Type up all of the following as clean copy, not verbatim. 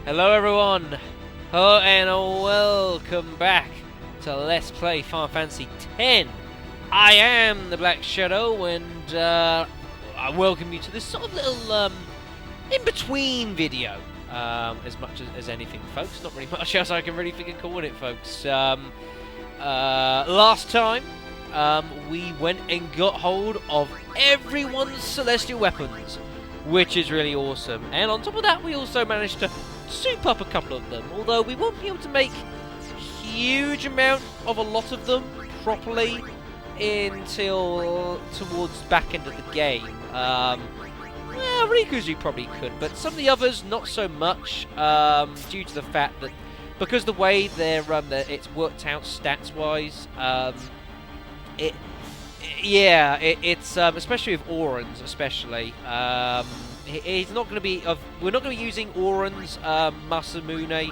Hello everyone, hello and welcome back to Let's Play Final Fantasy X. I am the Black Shadow and I welcome you to this sort of little in-between video. As much as anything, folks. Not really much else I can really think of calling it, folks. Last time we went and got hold of everyone's celestial weapons, which is really awesome. And on top of that, we also managed to soup up a couple of them, although we won't be able to make a huge amount of a lot of them properly until towards the back end of the game. Well, Riku's you probably could, but some of the others not so much, due to the fact that because the way it's worked out stats-wise, it's especially with Aurons, especially. He's not going to be. We're not going to be using Aurons, Masamune,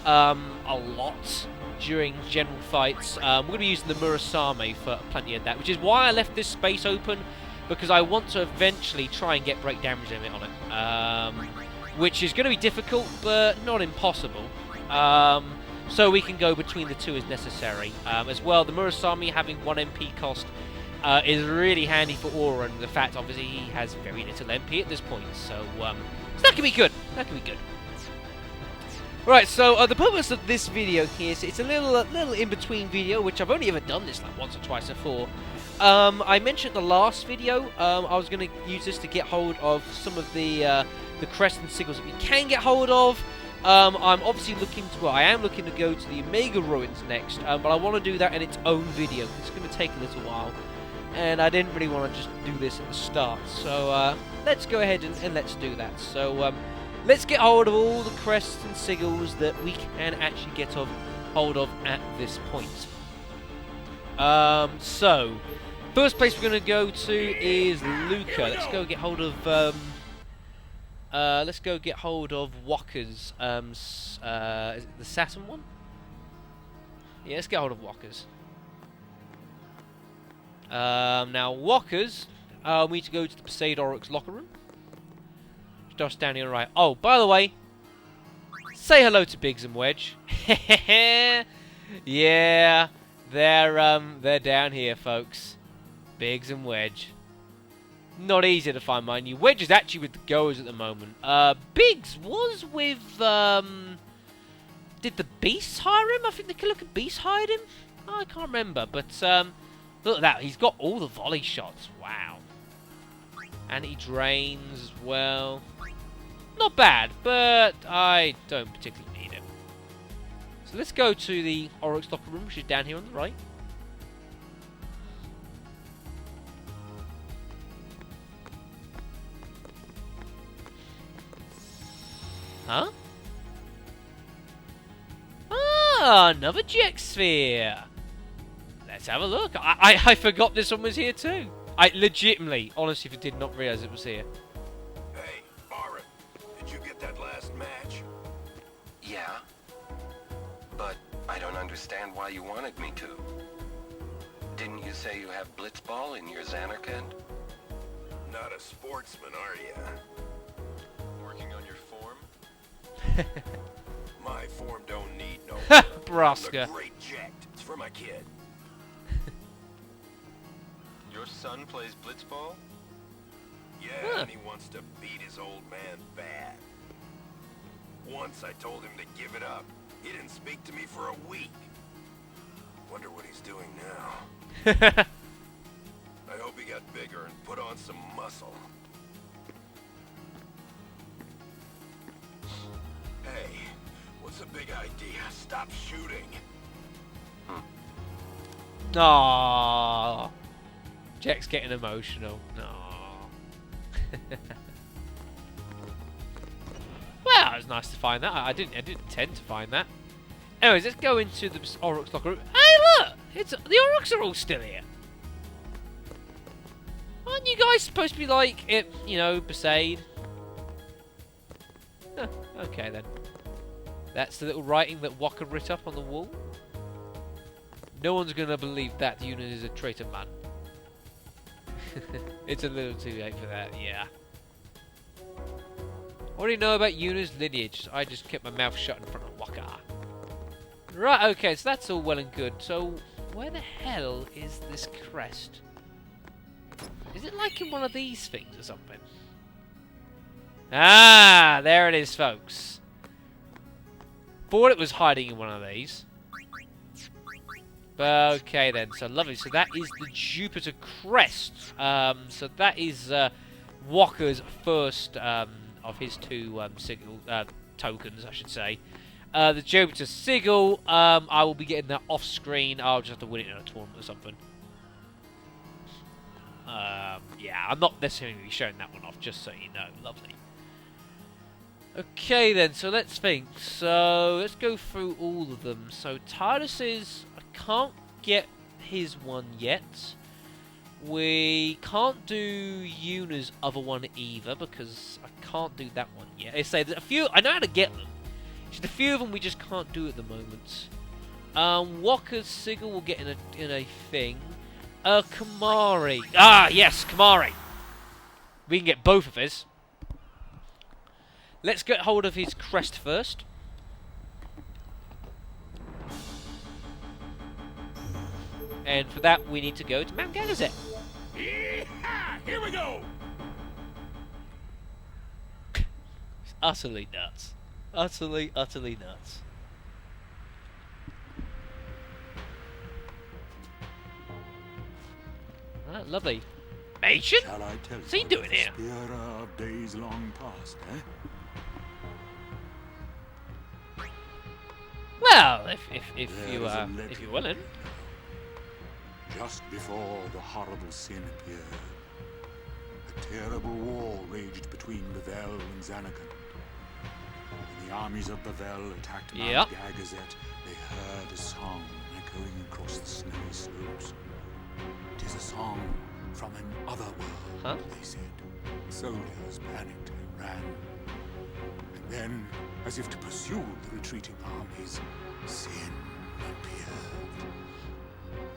a lot during general fights. We're going to be using the Murasame for plenty of that, which is why I left this space open, because I want to eventually try and get break damage limit on it, which is going to be difficult, but not impossible. So we can go between the two as necessary. As well, the Murasame having 1 MP cost is really handy for Auron. The fact, obviously, he has very little MP at this point, so that can be good. That can be good. Right, so the purpose of this video here is it's a little in-between video, which I've only ever done this like once or twice before. I mentioned the last video. I was going to use this to get hold of some of the Crest and Sigils that we can get hold of. I'm obviously looking to. Well, I am looking to go to the Omega Ruins next, but I want to do that in its own video. It's going to take a little while, and I didn't really want to just do this at the start. So let's go ahead and let's do that. So let's get hold of all the Crests and Sigils that we can actually get hold of at this point. So first place we're going to go to is Luca. Let's go get hold of. Let's go get hold of Wakka's. Is it the Saturn one? Yeah, let's get hold of Wakka's. Now, Wakka's, we need to go to the Pt.38.5 locker room. Just down here, right. Oh, by the way, say hello to Biggs and Wedge. Yeah, they're down here, folks. Biggs and Wedge. Not easy to find, mind you. Wedge is actually with the goers at the moment. Biggs was with, did the Beast hire him? I think the Killer Beast hired him? Oh, I can't remember, but, look at that. He's got all the volley shots. Wow. And he drains as well. Not bad, but I don't particularly need him. So let's go to the Oryx locker room, which is down here on the right. Huh? Ah, another Jet Sphere. Let's have a look. I forgot this one was here too. I legitimately, honestly, did not realize it was here. Hey, Baron, did you get that last match? Yeah, but I don't understand why you wanted me to. Didn't you say you have Blitzball in your Xanarkand? Not a sportsman, are you? Working on your form? My form don't need no Braska. The great jacked. It's for my kid. Your son plays Blitzball? Yeah, and he wants to beat his old man bad. Once I told him to give it up. He didn't speak to me for a week. Wonder what he's doing now. I hope he got bigger and put on some muscle. Hey, what's the big idea? Stop shooting. Aww. Jack's getting emotional. Aww. Well, it was nice to find that. I didn't intend to find that. Anyways, let's go into the Oryx locker room. Hey, look! The Oryx are all still here. Aren't you guys supposed to be like it? You know, Besaid. Huh, okay then. That's the little writing that Wakka writ up on the wall. No one's gonna believe that the unit is a traitor man. It's a little too late for that, yeah. What do you know about Yuna's lineage? I just kept my mouth shut in front of Waka. Right, okay, so that's all well and good. So, where the hell is this crest? Is it like in one of these things or something? Ah, there it is, folks. Thought it was hiding in one of these. But okay then, so lovely. So that is the Jupiter crest. So that is Walker's first of his two sigil tokens, I should say. The Jupiter Sigil, I will be getting that off screen. I'll just have to win it in a tournament or something. Yeah, I'm not necessarily going to be showing that one off, just so you know. Lovely. Okay then, so let's think. So let's go through all of them. So Titus's, I can't get his one yet. We can't do Yuna's other one either because I can't do that one yet. I say there's a few. I know how to get them. Just a few of them we just can't do at the moment. Walker's Sigil will get in a thing. Kamari. Ah, yes, Kamari. We can get both of his. Let's get hold of his crest first. And for that, we need to go to Mount Gagazet. Here we go! It's utterly nuts. Utterly nuts. Ah, lovely. Mation? Shall I tell What's he you doing of the here? Spearer of days long past, eh? Well, if There you is a if you're legend. willing. Just before the horrible sin appeared, a terrible war raged between Bavel and Xanakon. When the armies of Bavel attacked Mount Yep. Gagazet, they heard a song echoing across the snowy slopes. It is a song from an other world, Huh? they said. Soldiers panicked and ran. And then, as if to pursue the retreating armies, sin appeared.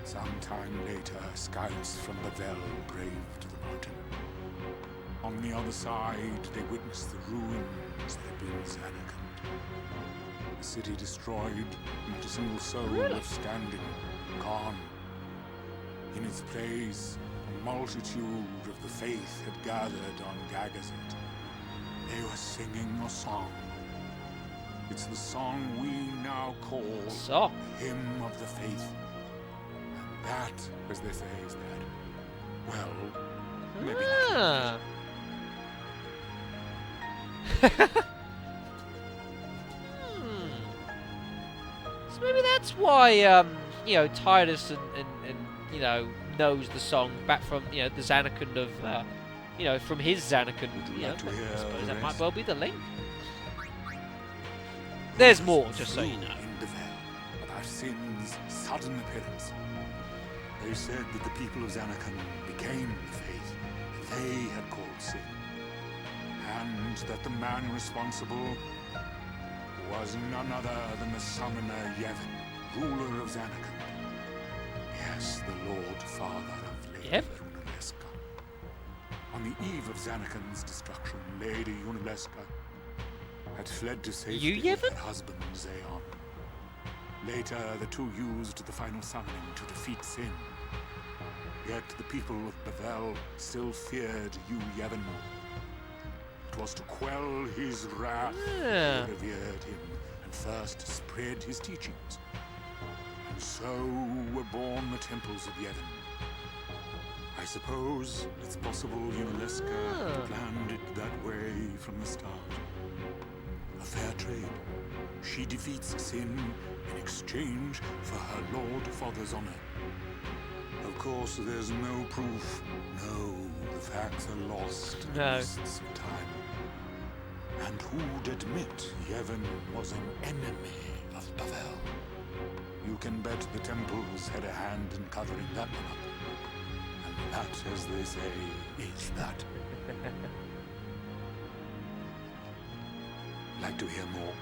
Some time later, scouts from Bavel braved the mountain. On the other side, they witnessed the ruins that had been Xanakon. The city destroyed, not a single soul left standing, gone. In its place, a multitude of the faith had gathered on Gagazet. They were singing a song. It's the song we now call So. the Hymn of the Faith. And that, as they say, is that, well, maybe not. Ah. So maybe that's why you know, Titus and you know, knows the song back from, you know, the Xanakon of you know, from his Xanakon. Would you You know, like to hear I suppose the that might rest? well be the link. There's more, just so you Flew know. in Bavel about sin's sudden appearance. They said that the people of Xanakon became the faith that they had called sin, and that the man responsible was none other than the summoner Yevon, ruler of Xanakon. Yes, the Lord Father of Lady Yep. Yunalesca. On the eve of Xanakon's destruction, Lady Yunalesca had fled to safety You, with Yevon? her husband Zayon. Later, the two used the final summoning to defeat sin. Yet the people of Bavel still feared you, Yevon. It was to quell his wrath Yeah. they revered him and first spread his teachings. And so were born the temples of Yevon. I suppose it's possible Yunalesca had planned it that way from the start. A fair trade. She defeats sin in exchange for her Lord Father's honor. Of course, there's no proof. No, the facts are lost in the No. mists of time. And who'd admit Yevon was an enemy of Bavel? You can bet the temples had a hand in covering that one up. And that, as they say, is that. Like to hear more?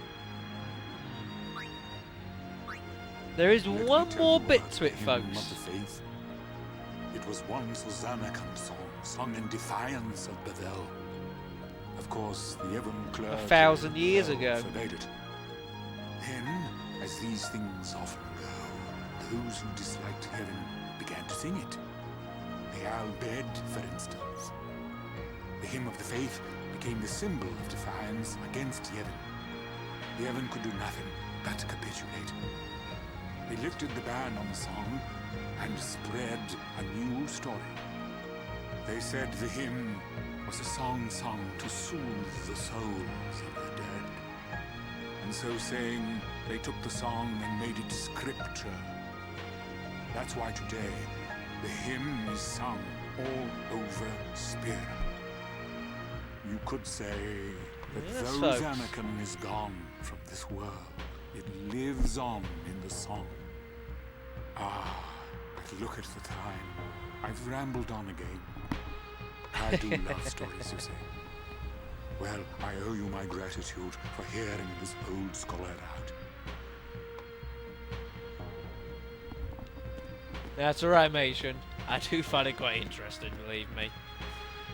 There is Let me one tell more you bit about to the it, hymn folks. Of the faith. It was once a Xanakon song, sung in defiance of Bavel. A Of course, the Evan clergy 1,000 years ago. forbade it. Then, as these things often go, those who disliked heaven began to sing it. The Al-Bed, for instance. The hymn of the faith became the symbol of defiance against Yevon. The Yevon could do nothing but capitulate. They lifted the ban on the song and spread a new story. They said the hymn was a song sung to soothe the souls of the dead. And so saying, they took the song and made it scripture. That's why today, the hymn is sung all over Spira. You could say that Yes, though folks. Anakin is gone from this world, it lives on in the song. Ah, but look at the time. I've rambled on again. I do love stories, you see. Well, I owe you my gratitude for hearing this old scholar out. That's alright, Mason. I do find it quite interesting, believe me.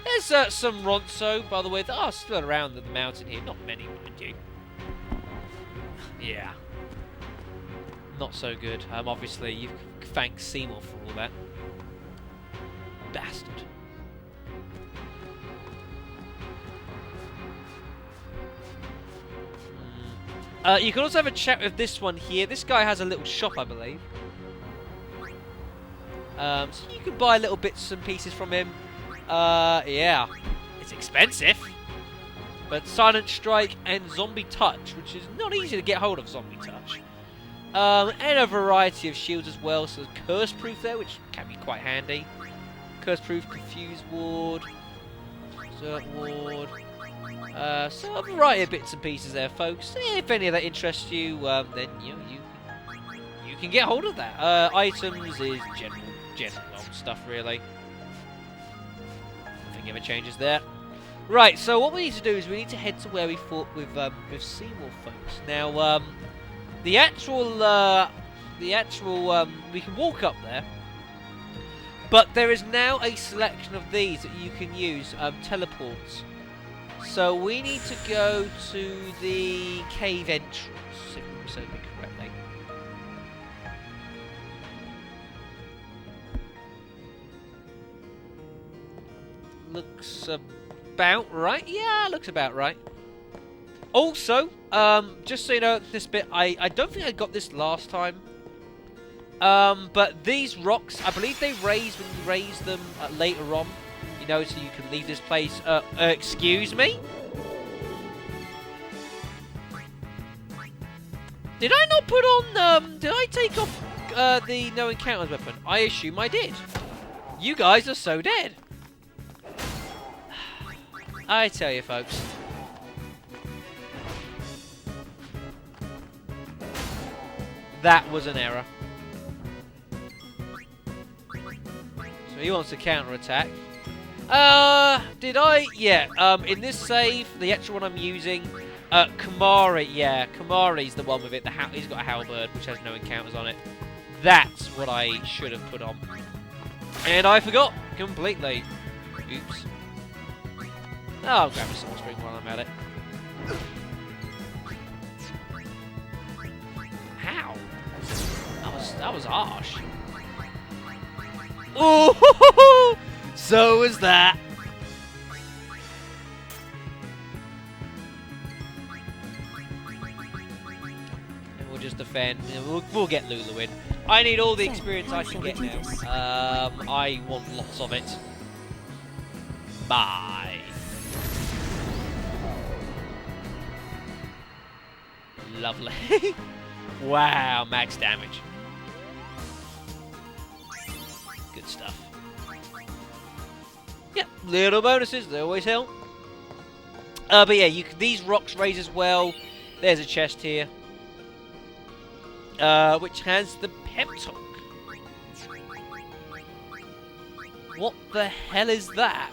There's some Ronso, by the way, that are still around the mountain here. Not many, mind you. Yeah. Not so good. Obviously, you can thank Seymour for all that. Bastard. You can also have a chat with this one here. This guy has a little shop, I believe. So you can buy little bits and pieces from him. Yeah. It's expensive. But Silent Strike and Zombie Touch, which is not easy to get hold of Zombie Touch. And a variety of shields as well. So there's Curse Proof there, which can be quite handy. Curse Proof, Confuse Ward, Desert Ward. So a variety of bits and pieces there, folks. If any of that interests you, then you can get hold of that. Items is general old stuff, really. Nothing ever changes there. Right, so what we need to do is we need to head to where we fought with Seymour, folks. Now, the actual we can walk up there, but there is now a selection of these that you can use, teleports. So we need to go to the cave entrance, if I'm saying it correctly. Looks about right. Yeah, looks about right. Also, just so you know, this bit, I don't think I got this last time. But these rocks, I believe they raise when you raise them later on. You know, so you can leave this place. Excuse me? Did I not put on, did I take off the no encounters weapon? I assume I did. You guys are so dead. I tell you, folks. That was an error. So he wants to counter-attack. Did I? Yeah, in this save, the actual one I'm using, Kamari, yeah, Kamari's the one with it. He's got a halberd, which has no encounters on it. That's what I should have put on. And I forgot completely. Oops. Oh, I'll grab a soul spring while I'm at it. How? That was harsh. Oh, so was that. And we'll just defend. We'll get Lulu in. I need all the experience I can get now. I want lots of it. Bye. Lovely. Wow, max damage. Good stuff. Yep, little bonuses, they always help. But yeah, these rocks raise as well. There's a chest here. Which has the pep talk. What the hell is that?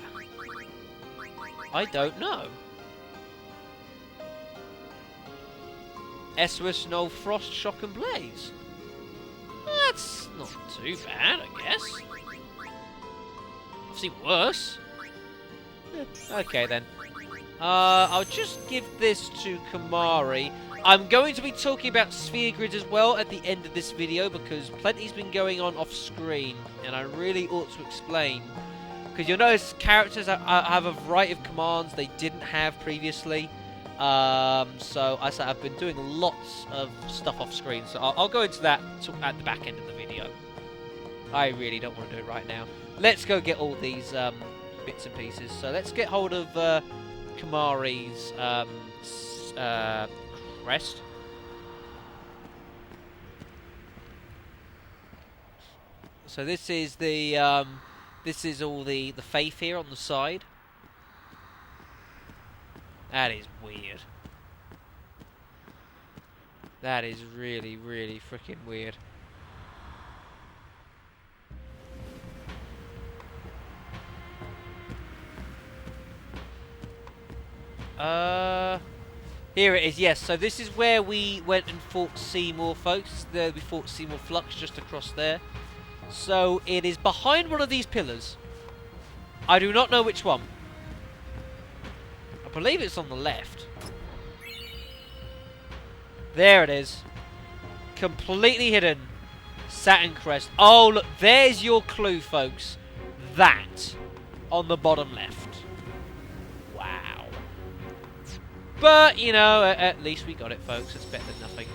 I don't know. Esper, Snow, Frost, Shock and Blaze. That's not too bad, I guess. I've seen worse. Okay then. I'll just give this to Kamari. I'm going to be talking about sphere grids as well at the end of this video because plenty's been going on off screen and I really ought to explain. Because you'll notice characters have a variety of commands they didn't have previously. So I said I've been doing lots of stuff off screen, so I'll go into that at the back end of the video. I really don't want to do it right now. Let's go get all these bits and pieces. So let's get hold of Kamari's crest. So this is the this is all the faith here on the side. That is weird. That is really, really freaking weird. Here it is, yes. So this is where we went and fought Seymour, folks. There we fought Seymour Flux just across there. So it is behind one of these pillars. I do not know which one. I believe it's on the left. There it is. Completely hidden. Saturn Crest. Oh, look. There's your clue, folks. That. On the bottom left. Wow. But, you know, at least we got it, folks. It's better than nothing.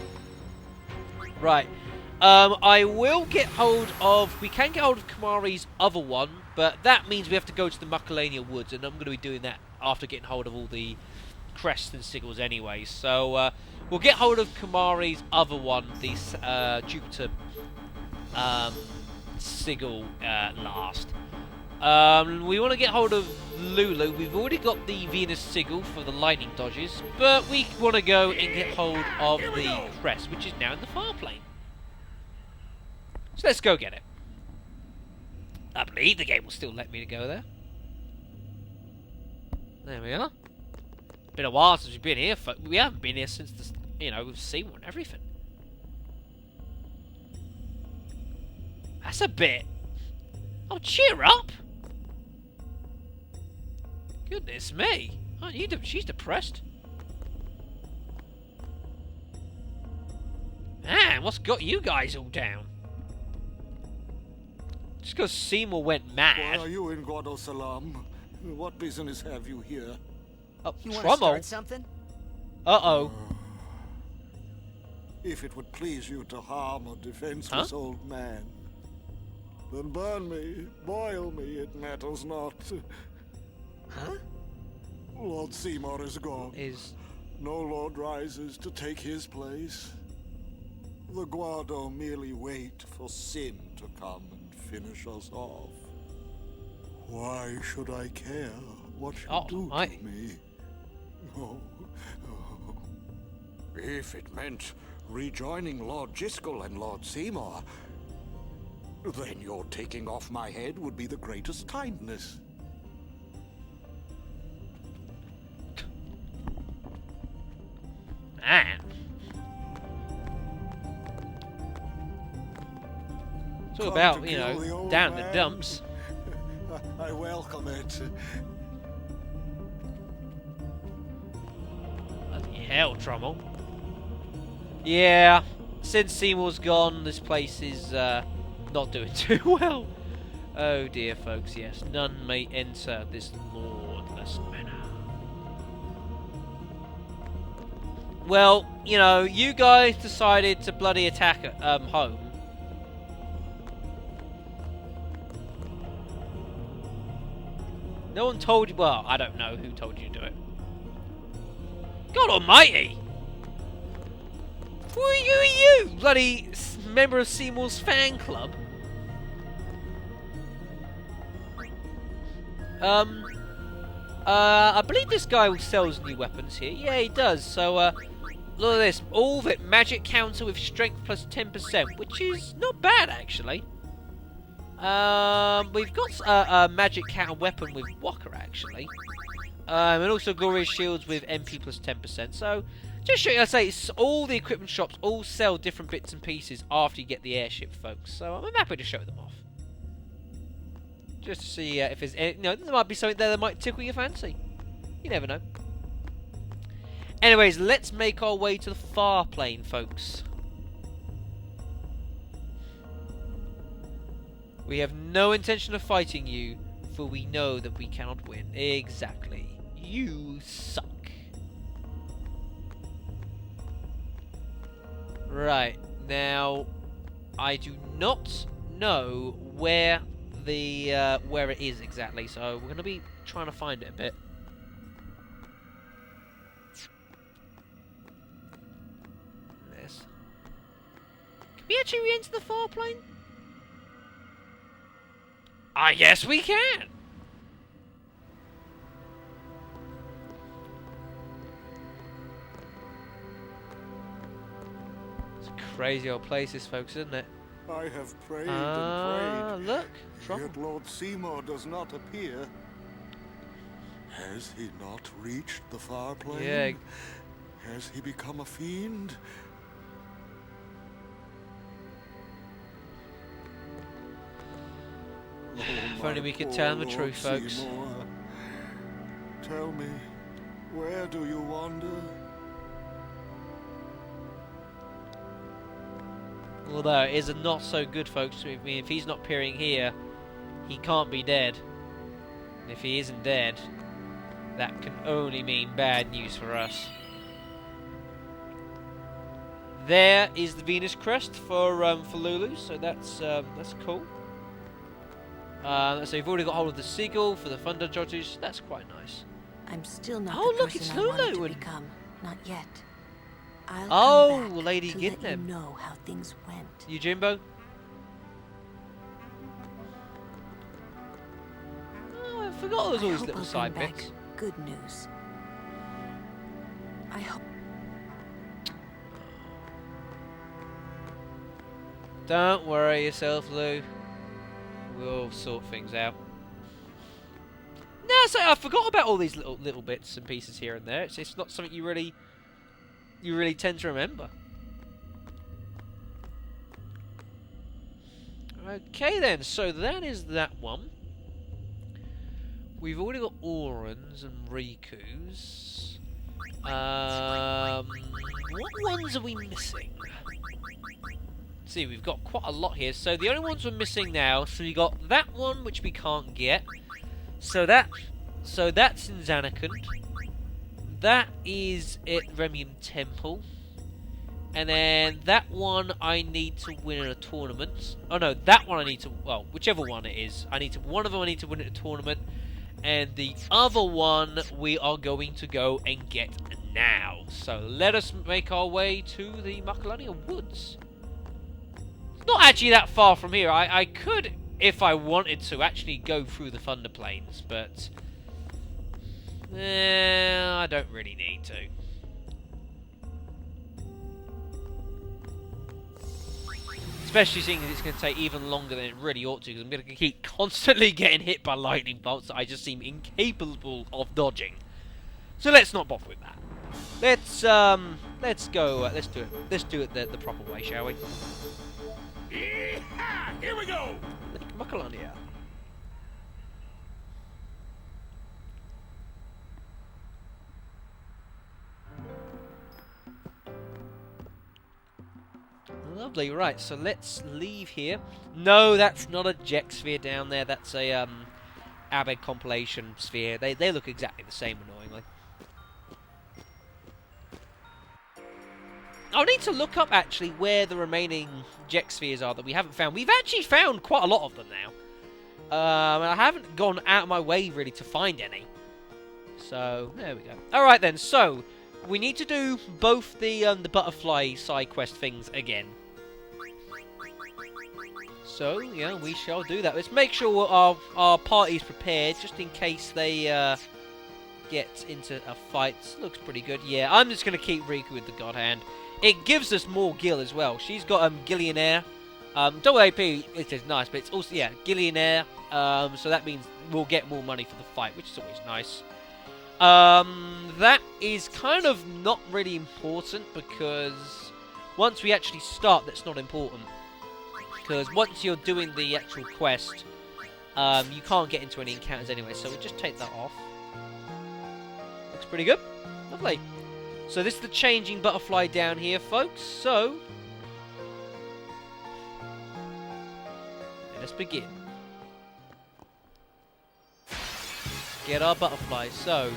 Right. I will get hold of... We can get hold of Kamari's other one, but that means we have to go to the Muckalania Woods, and I'm going to be doing that after getting hold of all the Crest and Sigils anyway. So, we'll get hold of Kamari's other one, the Jupiter Sigil last. We want to get hold of Lulu. We've already got the Venus Sigil for the lightning dodges, but we want to go and get hold of the Crest, which is now in the far plane. So let's go get it. I believe the game will still let me go there. There we are. Been a while since we've been here. We haven't been here since the, you know, we've seen one and everything. That's a bit. Oh, cheer up! Goodness me! Aren't you? She's depressed. Man, what's got you guys all down? Just because Seymour went mad. Why are you in Guadosalam? What business have you here? Oh, You want to start something? Uh-oh. If it would please you to harm a defenseless old man, then burn me, boil me, it matters not. Huh? Lord Seymour is gone. No lord rises to take his place. The Guado merely wait for sin to come and finish us off. Why should I care what you do to me? Oh. If it meant rejoining Lord Jiskel and Lord Seymour, then your taking off my head would be the greatest kindness. Man. It's all about, you know, down in the dumps. I welcome it. Bloody hell, Trommel. Yeah, since Seymour's gone, this place is not doing too well. Oh dear, folks, yes. None may enter this lordless manor. Well, you know, you guys decided to bloody attack home. No one told you. Well, I don't know who told you to do it. God almighty! Who are you? Bloody member of Seymour's fan club? I believe this guy sells new weapons here. Yeah, he does. So, look at this. All of it magic counter with strength plus 10%, which is not bad, actually. We've got a magic counter weapon with Walker, actually. And also glorious shields with MP plus 10%. So, just show you, I say, it's all the equipment shops all sell different bits and pieces after you get the airship, folks. So, I'm happy to show them off. Just to see if there's any, you know, there might be something there that might tickle your fancy. You never know. Anyways, let's make our way to the far plane, folks. We have no intention of fighting you, for we know that we cannot win. Exactly. You suck. Right, now, I do not know where where it is exactly, so we're going to be trying to find it a bit. This. Can we actually re-enter the far plane? I guess we can! It's a crazy old place, this, folks, isn't it? I have prayed and prayed. Look, Yet Lord Seymour does not appear. Has he not reached the far plane? Yeah. Has he become a fiend? Oh, if only we could poor tell him the Lord truth, folks. Seymour. Tell me, where do you wander? Although it is a not so good, folks. I mean, if he's not appearing here, he can't be dead. And if he isn't dead, that can only mean bad news for us. There is the Venus crest for Lulu, so that's cool. So we've already got hold of the Sigil for the Thunder Judges. That's quite nice. I'm still not Oh, the look, it's person I wanted Lulu to and- become. Not yet. I'll Oh, come back Lady to let you Gidneb. know how things went. You, Jimbo? Oh, I forgot there was I all these hope little I'll side bring back bits. good news. I hope. Don't worry yourself, Lou. We'll sort things out. No, so I forgot about all these little bits and pieces here and there. It's not something you really tend to remember. Okay then, so that is that one. We've already got Aurons and Rikus. What ones are we missing? See, we've got quite a lot here. So the only ones we're missing now, so we got that one which we can't get. So that's in Zanarkand. That is at Remium Temple. And then that one I need to win in a tournament. Oh no, that one I need to, well, whichever one it is. One of them I need to win at a tournament. And the other one we are going to go and get now. So let us make our way to the Macalania Woods. It's not actually that far from here. I could, if I wanted to, actually go through the Thunder Plains, but I don't really need to. Especially seeing that it's going to take even longer than it really ought to, because I'm going to keep constantly getting hit by lightning bolts that I just seem incapable of dodging. So let's not bother with that. Let's go. Let's do it. Let's do it the proper way, shall we? Yeehaw! Here we go! Lake Macalania. Lovely, right, so let's leave here. No, that's not a Jex sphere down there, that's a Abed compilation sphere. They look exactly the same, annoyingly. I'll need to look up, actually, where the remaining Jex spheres are that we haven't found. We've actually found quite a lot of them now. And I haven't gone out of my way, really, to find any. So, there we go. Alright then, so we need to do both the butterfly side quest things again. So, yeah, we shall do that. Let's make sure our party's prepared, just in case they get into a fight. Looks pretty good. Yeah, I'm just going to keep Riku with the God Hand. It gives us more Gil as well. She's got Gillionaire. Double AP, it is nice, but it's also, yeah, Gillionaire. So that means we'll get more money for the fight, which is always nice. That is kind of not really important, because once we actually start, that's not important. Because once you're doing the actual quest, you can't get into any encounters anyway, so we'll just take that off. Looks pretty good. Lovely. So this is the changing butterfly down here, folks. So let's begin. Get our butterfly. So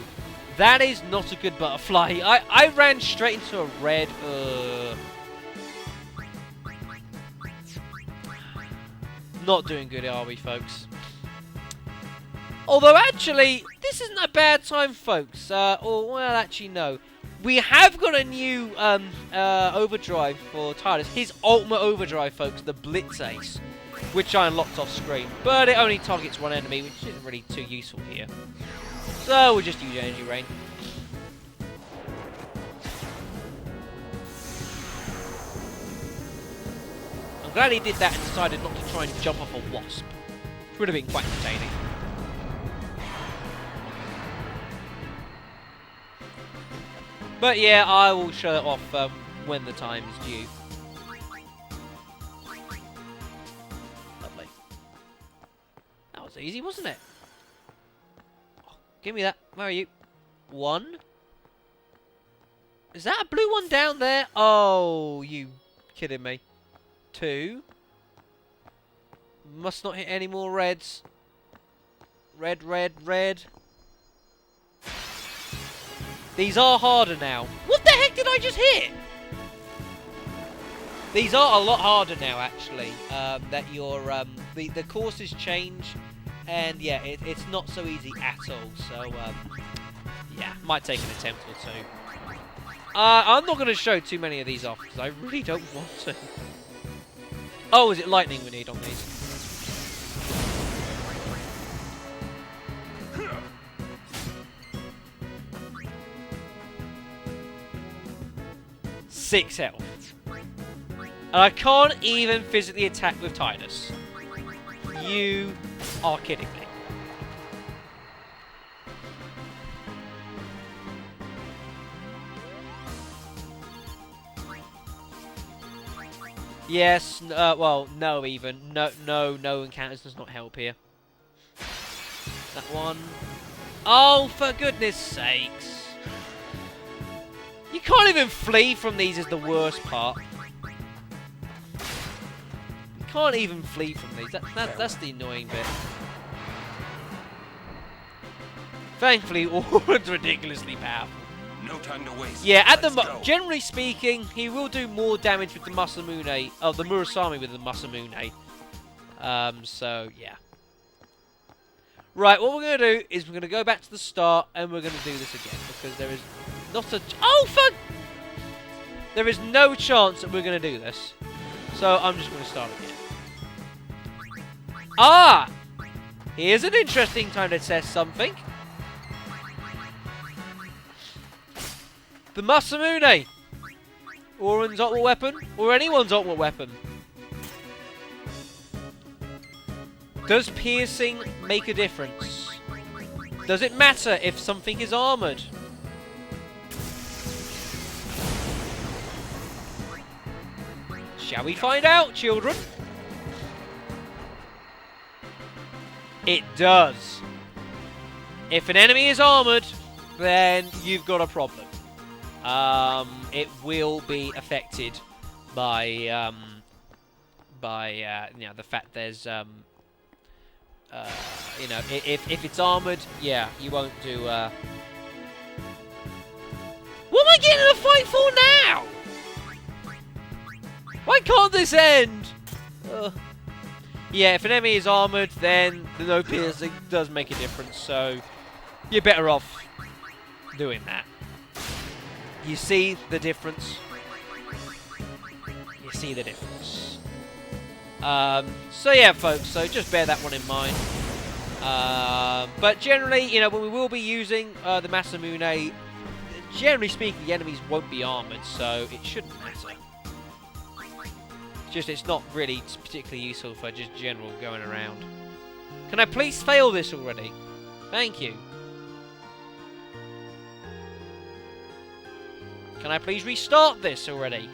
that is not a good butterfly. I ran straight into a red. Not doing good, are we, folks? Although, actually, this isn't a bad time, folks. Well, actually, no. We have got a new overdrive for Tidus. His ultimate overdrive, folks, the Blitz Ace, which I unlocked off screen. But it only targets one enemy, which isn't really too useful here. So we'll just use Energy Rain. I'm glad he did that and decided not to try and jump off a wasp. It would have been quite entertaining. But yeah, I will show it off when the time is due. Lovely. That was easy, wasn't it? Oh, give me that. Where are you? 1. Is that a blue one down there? Oh, you kidding me. 2. Must not hit any more reds. Red, red, red. These are harder now. What the heck did I just hit? These are a lot harder now, actually. That your the courses change, and yeah, it's not so easy at all. So yeah, might take an attempt or two. I'm not going to show too many of these off because I really don't want to. Oh, is it lightning we need on these? Six health. And I can't even physically attack with Tidus. You are kidding me. Yes, well, no even. No encounters does not help here. That one. Oh, for goodness sakes. You can't even flee from these is the worst part. You can't even flee from these. That's the annoying bit. Thankfully, Auron's ridiculously powerful. No time to waste. Yeah, at the generally speaking, he will do more damage with the Masamune, the Murasame with the Masamune. So yeah. Right, what we're going to do is we're going to go back to the start and we're going to do this again because there is not a... Oh, fuck! There is no chance that we're going to do this. So I'm just going to start again. Ah! Here's an interesting time to test something. The Masamune. Auron's ultimate weapon, or anyone's ultimate weapon. Does piercing make a difference? Does it matter if something is armoured? Shall we find out, children? It does. If an enemy is armoured, then you've got a problem. It will be affected by you know, the fact there's you know, if it's armoured, yeah, you won't do what am I getting in a fight for now? Why can't this end? Yeah, if an enemy is armoured, then the no piercing does make a difference, so you're better off doing that. You see the difference? You see the difference. So yeah, folks, so just bear that one in mind. But generally, you know, when we will be using the Masamune, generally speaking, the enemies won't be armoured, so it shouldn't matter. Just it's not really particularly useful for just general going around. Can I please fail this already? Thank you. Can I please restart this already?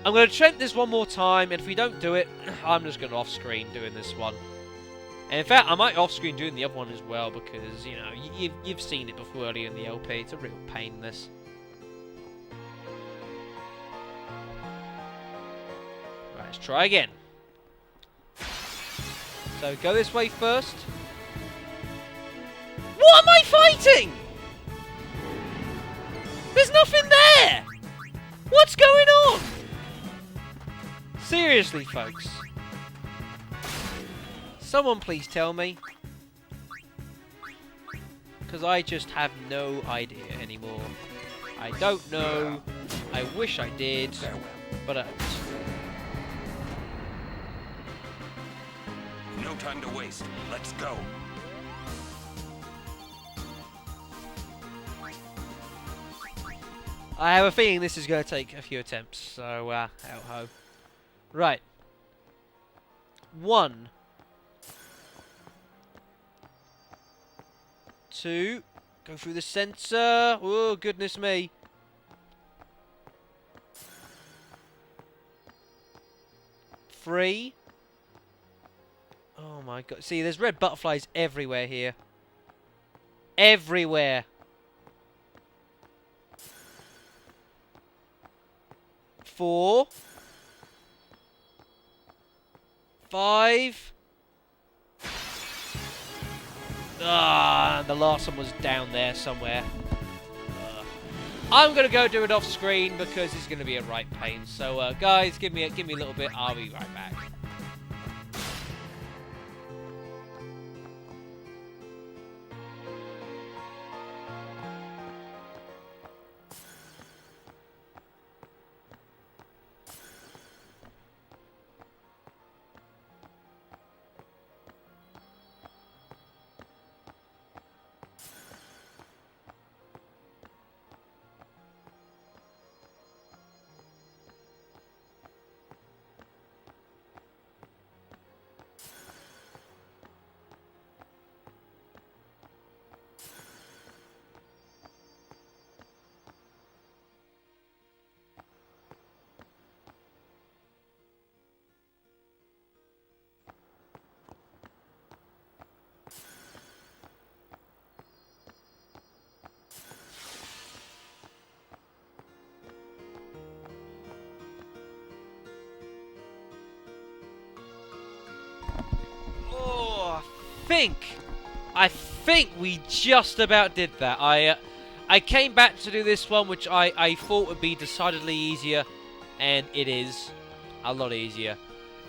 I'm going to attempt this one more time, and if we don't do it, I'm just going to off-screen doing this one. And in fact, I might off-screen doing the other one as well, because, you know, you've seen it before earlier in the LP. It's a real pain, this. Right, let's try again. So, go this way first. What am I fighting? There's nothing there! What's going on? Seriously, folks. Someone please tell me. Because I just have no idea anymore. I don't know. I wish I did. But I don't. No time to waste. Let's go. I have a feeling this is going to take a few attempts, so ho. Right. 1. 2. Go through the center. Oh, goodness me. 3. Oh my god. See, there's red butterflies everywhere here. Everywhere. 4. 5. Ah, the last one was down there somewhere. I'm gonna go do it off screen because it's gonna be a right pain. So, guys, give me a little bit. I'll be right back. I think we just about did that. I came back to do this one, which I thought would be decidedly easier, and it is a lot easier.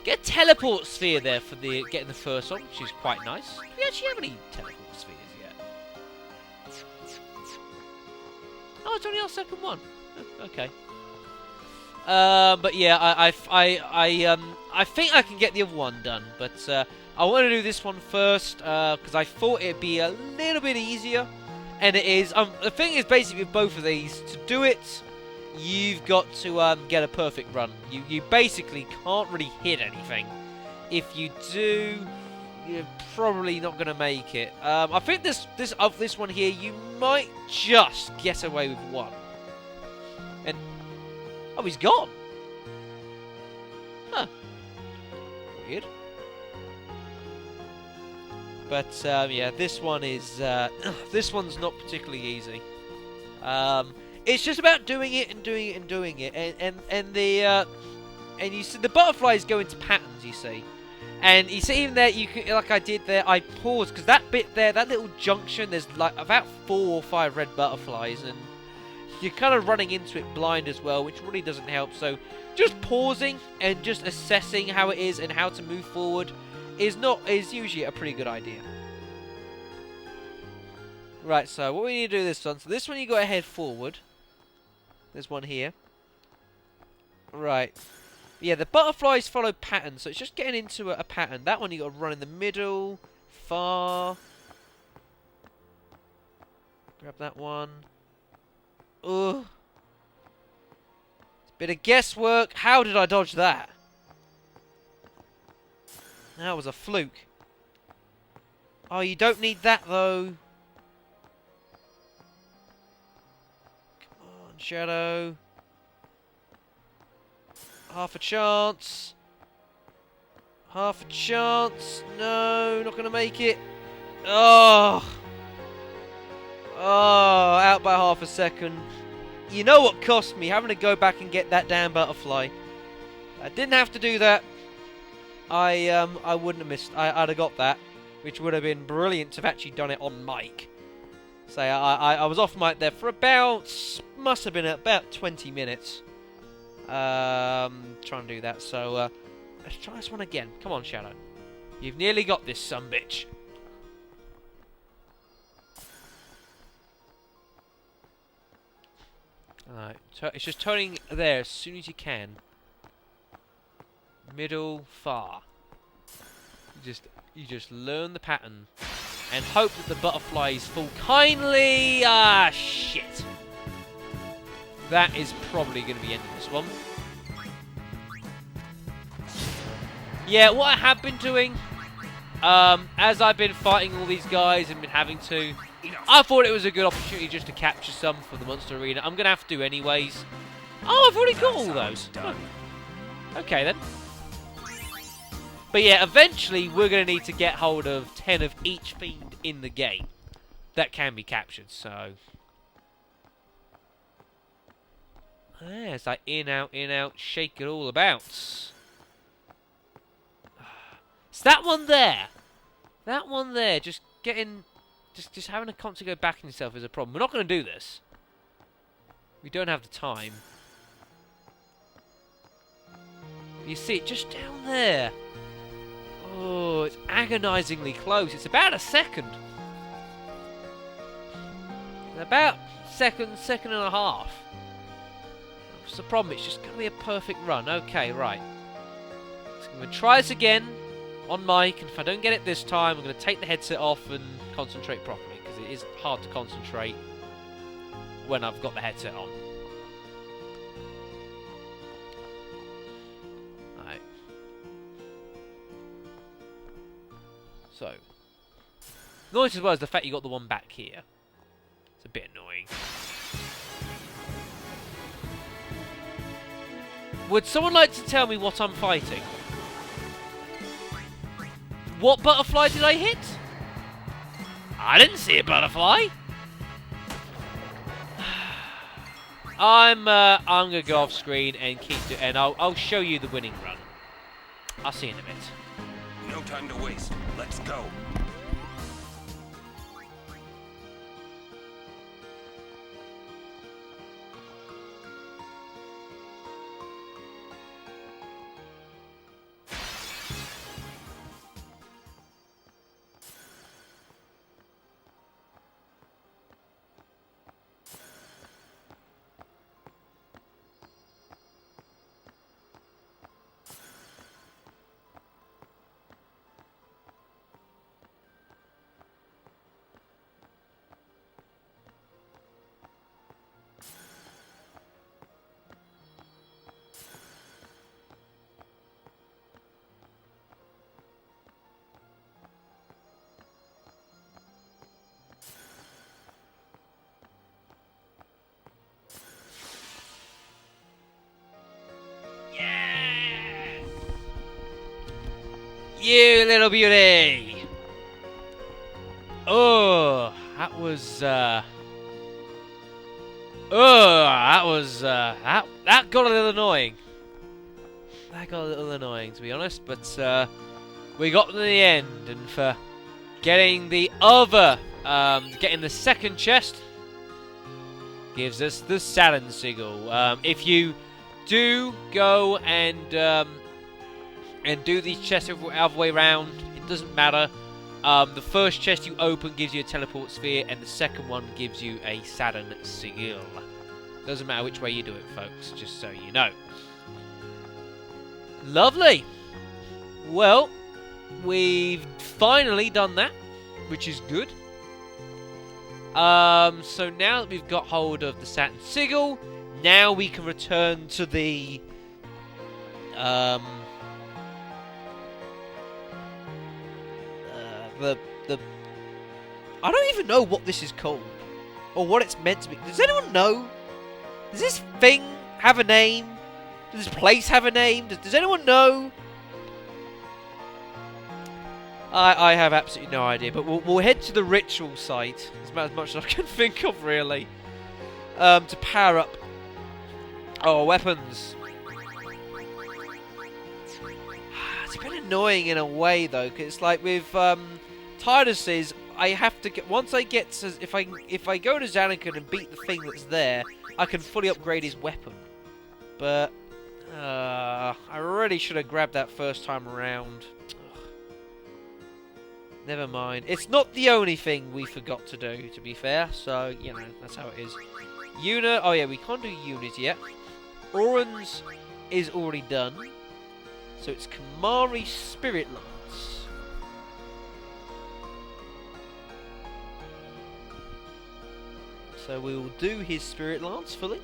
Get a teleport sphere there for getting the first one, which is quite nice. Do we actually have any teleport spheres yet? Oh, it's only our second one. Okay. But yeah, I think I can get the other one done, but I want to do this one first because I thought it'd be a little bit easier, and it is. The thing is, basically, with both of these, to do it, you've got to get a perfect run. You basically can't really hit anything. If you do, you're probably not going to make it. I think this one here, you might just get away with one. And oh, he's gone. Huh. Weird. But yeah, this one is this one's not particularly easy. It's just about doing it and doing it and doing it, and you see the butterflies go into patterns. You see, and you see even there, you can, like I did there, I paused because that bit there, that little junction, there's like about 4 or 5 red butterflies, and you're kind of running into it blind as well, which really doesn't help. So just pausing and just assessing how it is and how to move forward is usually a pretty good idea. Right, so what we need to do this one. So this one you got to head forward. There's one here. Right. Yeah, the butterflies follow patterns, so it's just getting into a pattern. That one you got to run in the middle, far. Grab that one. Ugh. It's a bit of guesswork. How did I dodge that? That was a fluke. Oh, you don't need that, though. Come on, Shadow. Half a chance. Half a chance. No, not going to make it. Oh. Oh, out by half a second. You know what cost me? Having to go back and get that damn butterfly. I didn't have to do that. I wouldn't have missed. I'd have got that, which would have been brilliant to have actually done it on mic. So I was off mic there for must have been about 20 minutes. Trying to do that. So let's try this one again. Come on, Shadow. You've nearly got this, sumbitch. Alright, it's just turning there as soon as you can. Middle, far. You just learn the pattern and hope that the butterflies fall kindly. Ah, shit. That is probably going to be the end of this one. Yeah, what I have been doing, as I've been fighting all these guys and been having to, I thought it was a good opportunity just to capture some for the Monster Arena. I'm going to have to do anyways. Oh, I've already got all those. Oh. Okay, then. But yeah, eventually we're going to need to get hold of 10 of each fiend in the game that can be captured, so... Yeah, it's like in, out, shake it all about. It's that one there. That one there, just getting... Just having a constantly go back in yourself is a problem. We're not going to do this. We don't have the time. You see it just down there. Oh, it's agonizingly close. It's about a second. About second and a half. What's the problem? It's just going to be a perfect run. Okay, right. So I'm going to try this again on mic, and if I don't get it this time, I'm going to take the headset off and concentrate properly, because it is hard to concentrate when I've got the headset on. Alright. So, noise as well as the fact you got the one back here. It's a bit annoying. Would someone like to tell me what I'm fighting? What butterfly did I hit? I didn't see a butterfly. I'm gonna go off screen and and I'll show you the winning run. I'll see you in a bit. No time to waste. Let's go. You little beauty! Oh, that was, that got a little annoying. That got a little annoying, to be honest, but, we got to the end, and for getting the other, getting the second chest, gives us the Crest and Sigil. If you do go and do these chests the other way around, it doesn't matter. The first chest you open gives you a teleport sphere, and the second one gives you a Crest and Sigil. Doesn't matter which way you do it, folks, just so you know. Lovely! Well, we've finally done that, which is good. So now that we've got hold of the Crest and Sigil, now we can return to the I don't even know what this is called, or what it's meant to be. Does anyone know? Does this thing have a name? Does this place have a name? Does anyone know? I have absolutely no idea, but we'll head to the ritual site, as much as I can think of, really, to power up our weapons. It's a bit annoying in a way, though, because it's like with Tidus's, I have to get, once I get to, if I go to Zanakan and beat the thing that's there, I can fully upgrade his weapon. But I really should have grabbed that first time around. Never mind. It's not the only thing we forgot to do, to be fair. So, you know, that's how it is. Una. Oh, yeah, we can't do Unas yet. Oran's is already done. So it's Kamari's Spirit Lance. So we will do his Spirit Lance fully.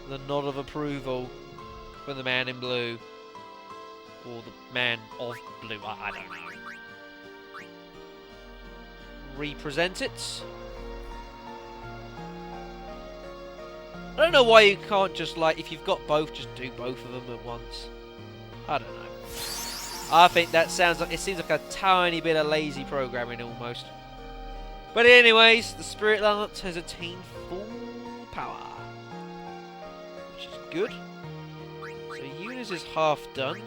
The nod of approval from the man in blue. Or the man of blue, I don't know. Represent it. I don't know why you can't just, like, if you've got both, just do both of them at once. I don't know. I think that sounds like, it seems like a tiny bit of lazy programming almost. But anyways, the Spirit Lance has attained full power. Which is good. So Eunice is half done.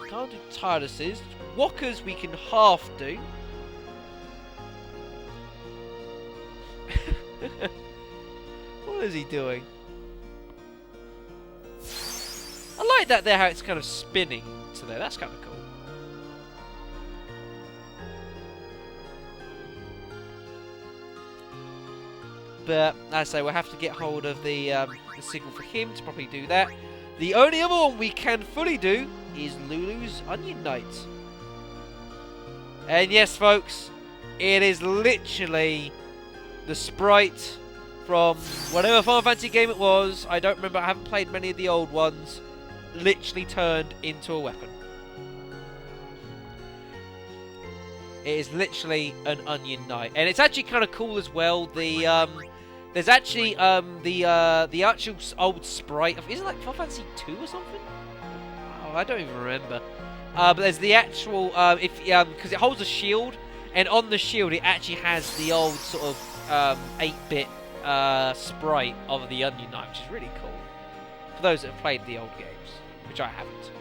Can't do Tidus's. Walker's we can half do. What is he doing? I like that there, how it's kind of spinning to there. That's kind of cool. But as I say, we'll have to get hold of the signal for him to probably do that. The only other one we can fully do is Lulu's Onion Knight. And yes, folks, it is literally the sprite from whatever Final Fantasy game it was. I don't remember. I haven't played many of the old ones. Literally turned into a weapon. It is literally an Onion Knight, and it's actually kind of cool as well. The there's actually the actual old sprite of, is it like Final Fantasy 2 or something? Oh, I don't even remember. But there's the actual because it holds a shield, and on the shield it actually has the old sort of 8-bit sprite of the Onion Knight, which is really cool for those that have played the old games, which I haven't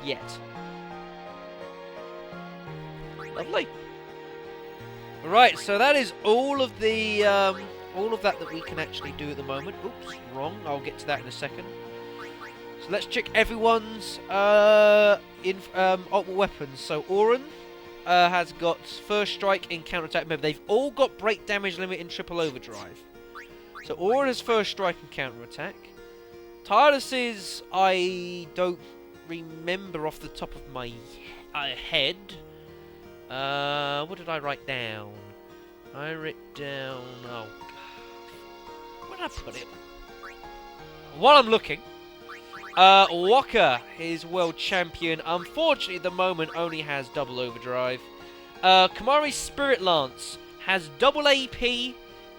yet. Lovely. Right, so that is all of the all of that we can actually do at the moment. Oops, wrong. I'll get to that in a second. So let's check everyone's ultimate weapons. So Auron has got first strike and counter attack. Remember, they've all got break damage limit in triple overdrive. So Auron has first strike and counter attack. Tidus's I don't remember off the top of my head. What did I write down? I wrote down. Oh, where did I put it? While I'm looking, Walker, his world champion, unfortunately at the moment only has double overdrive. Kamari's Spirit Lance has double AP and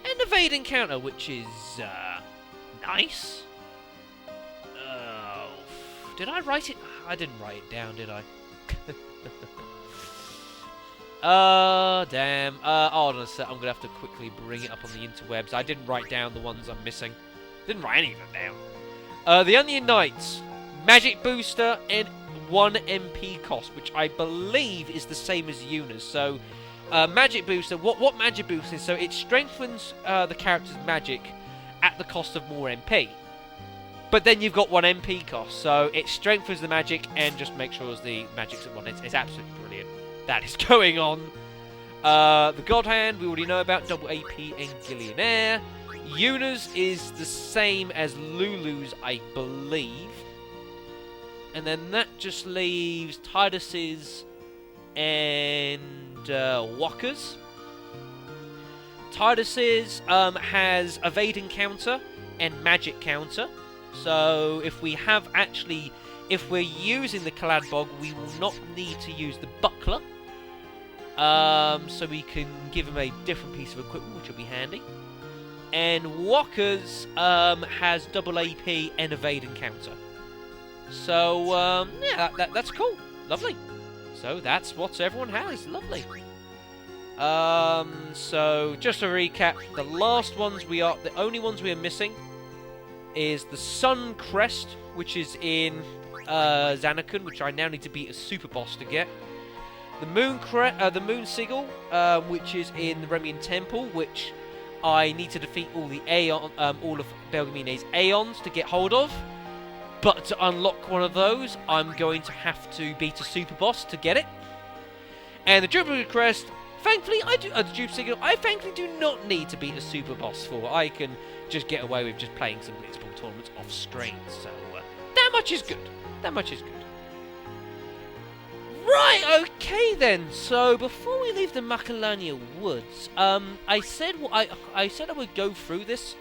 evade and counter, which is nice. Did I write it? I didn't write it down, did I? Damn. Hold on a sec. I'm going to have to quickly bring it up on the interwebs. I didn't write down the ones I'm missing. Didn't write any of them down. The Onion Knights. Magic booster and 1 MP cost, which I believe is the same as Yuna's. So, magic booster. What magic boost is? So, it strengthens the character's magic at the cost of more MP. But then you've got 1 MP cost. So, it strengthens the magic and just makes sure the magic's at 1. It's absolutely brilliant. That is going on. The God Hand, we already know about. Double AP and Gillionaire. Yuna's is the same as Lulu's, I believe. And then that just leaves Tidus's and Walker's. Tidus's has evade and counter and magic counter. So if we have actually... If we're using the Caladbog, we will not need to use the Buckler. So we can give him a different piece of equipment, which will be handy. and Walker's has double AP and evade and counter. So yeah, that's cool, lovely. So that's what everyone has, lovely. So just to recap, the only ones we are missing is the Sun Crest, which is in Zanarkand, which I now need to beat a super boss to get. The Moon Sigil, which is in the Remian Temple, which I need to defeat all of Belgamine's Aeons to get hold of. But to unlock one of those, I'm going to have to beat a super boss to get it. And the Jupiter Crest, thankfully, the Jupiter Sigil, I thankfully do not need to beat a super boss for. I can just get away with just playing some Blitzball tournaments off screen. So that much is good. That much is good. Right, okay then. So before we leave the Macalania Woods, I said I would go through this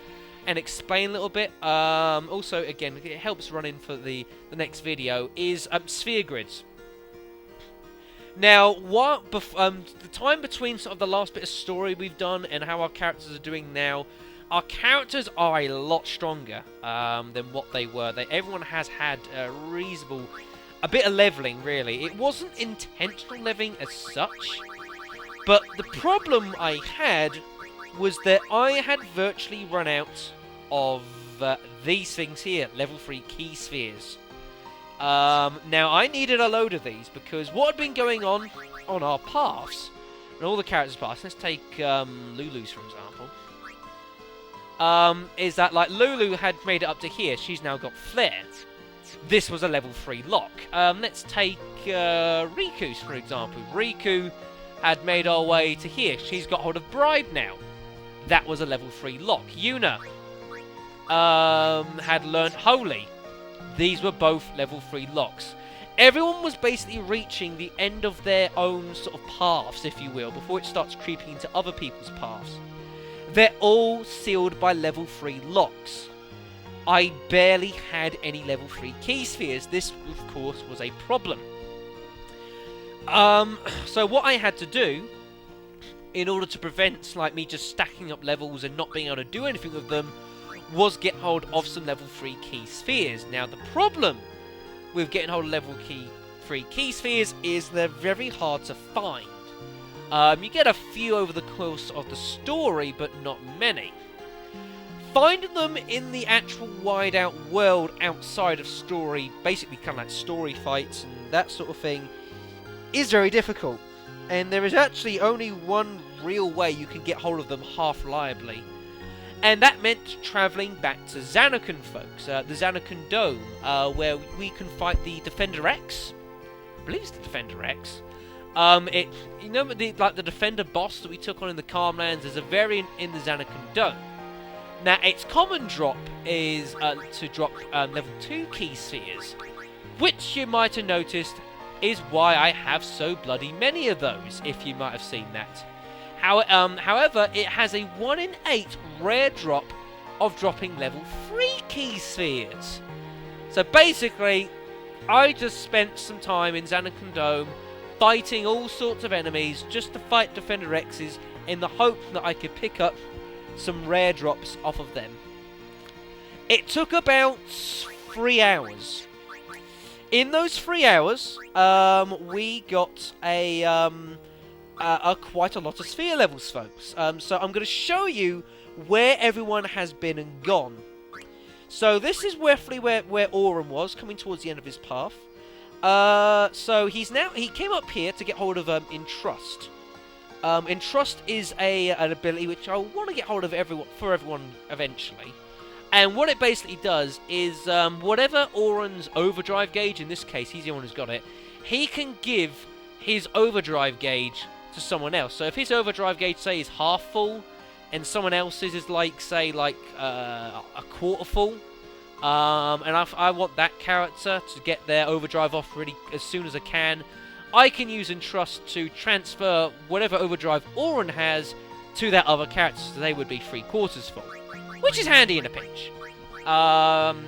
and explain a little bit. Also, again, it helps run in for the next video, is sphere grids. Now, the time between sort of the last bit of story we've done and how our characters are doing now, our characters are a lot stronger than what they were. Everyone has had a bit of leveling, really. It wasn't intentional leveling as such, but the problem I had was that I had virtually run out of these things here, level 3 key spheres. Now, I needed a load of these because what had been going on our paths, and all the characters' paths, let's take Lulu's for example, is that like Lulu had made it up to here, she's now got Flare. This was a level 3 lock. Let's take Riku's for example. Riku had made our way to here, she's got hold of Bribe now. That was a level 3 lock. Yuna had learnt Holy. These were both level 3 locks. Everyone was basically reaching the end of their own sort of paths, if you will, before it starts creeping into other people's paths. They're all sealed by level 3 locks. I barely had any level 3 key spheres. This, of course, was a problem. So what I had to do, in order to prevent like me just stacking up levels and not being able to do anything with them, was get hold of some level 3 key spheres. Now, the problem with getting hold of level 3 key spheres is they're very hard to find. You get a few over the course of the story, but not many. Finding them in the actual wide out world outside of story, basically kind of like story fights and that sort of thing, is very difficult. And there is actually only one real way you can get hold of them half reliably. And that meant travelling back to Zanarkand, folks. The Zanarkand Dome, where we can fight the Defender X. I believe it's the Defender X. The Defender boss that we took on in the Calmlands is a variant in the Zanarkand Dome. Now, its common drop is to drop level 2 key spheres, which you might have noticed is why I have so bloody many of those, if you might have seen that. However, it has a 1 in 8 rare drop of dropping level 3 key spheres. So basically, I just spent some time in Zanarkand Dome fighting all sorts of enemies just to fight Defender X's in the hope that I could pick up some rare drops off of them. It took about 3 hours. In those 3 hours, we got quite a lot of sphere levels, folks. So I'm going to show you where everyone has been and gone. So this is roughly where Auron was, coming towards the end of his path. So he came up here to get hold of Entrust. Entrust is an ability which I want to get hold of for everyone eventually. And what it basically does is whatever Auron's overdrive gauge, in this case he's the one who's got it, he can give his overdrive gauge to someone else. So if his overdrive gauge, say, is half full, and someone else's is like, say, a quarter full, and I want that character to get their overdrive off really as soon as I can, I can use Entrust to transfer whatever overdrive Auron has to that other character, so they would be 3/4 full, which is handy in a pinch.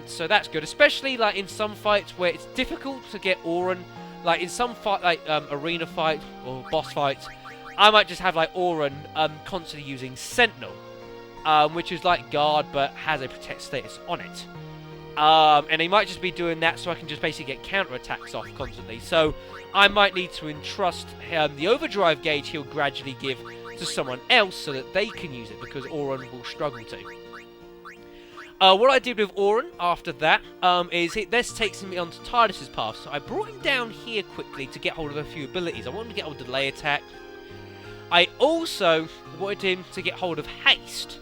So that's good, especially like in some fights where it's difficult to get Auron. Like in some fight, like arena fight or boss fights, I might just have like Auron constantly using Sentinel, which is like guard but has a protect status on it. And he might just be doing that so I can just basically get counter-attacks off constantly. So I might need to entrust the overdrive gauge he'll gradually give to someone else so that they can use it, because Auron will struggle to. What I did with Auron after that is this takes me onto Tidus's path. So I brought him down here quickly to get hold of a few abilities. I wanted to get hold of delay attack. I also wanted him to get hold of haste.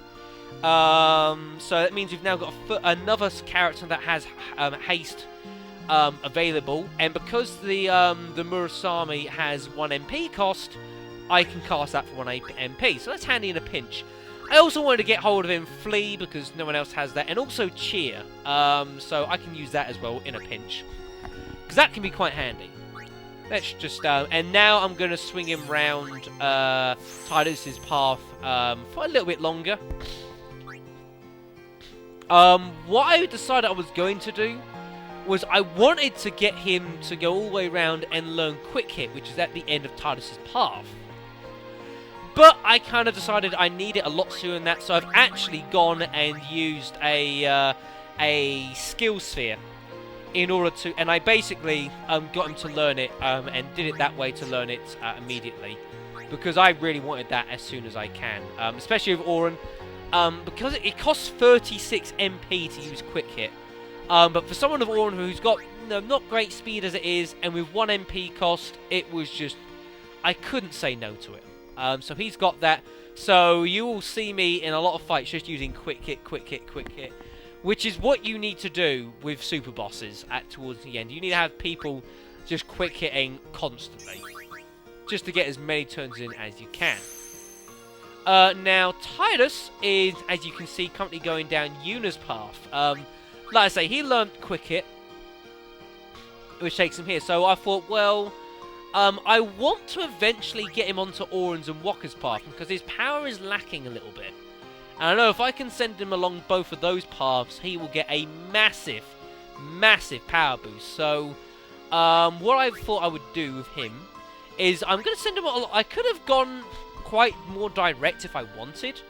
So that means we've now got another character that has haste available, and because the Murasami has 1 MP cost, I can cast that for 1 MP, so that's handy in a pinch. I also wanted to get hold of him Flee, because no one else has that, and also Cheer, so I can use that as well in a pinch, because that can be quite handy. Let's just, and now I'm going to swing him round Tidus's path for a little bit longer. What I decided I was going to do was I wanted to get him to go all the way around and learn Quick Hit, which is at the end of Tidus's path. But I kind of decided I need it a lot sooner than that, so I've actually gone and used a skill sphere in order to, and I basically got him to learn it, and did it that way to learn it immediately, because I really wanted that as soon as I can, especially with Auron, because it costs 36 MP to use Quick Hit. But for someone of Auron who's got not great speed as it is, and with 1 MP cost, it was just, I couldn't say no to it. So he's got that. So you will see me in a lot of fights just using Quick Hit, Quick Hit, Quick Hit, which is what you need to do with super bosses towards the end. You need to have people just quick hitting constantly, just to get as many turns in as you can. Now, Tidus is, as you can see, currently going down Yuna's path. Like I say, he learned Quick Hit, which takes him here. So I thought, well, I want to eventually get him onto Auron's and Wakka's path, because his power is lacking a little bit. And I know if I can send him along both of those paths, he will get a massive, massive power boost. So, what I thought I would do with him is I'm going to send him I could have gone quite more direct if I wanted,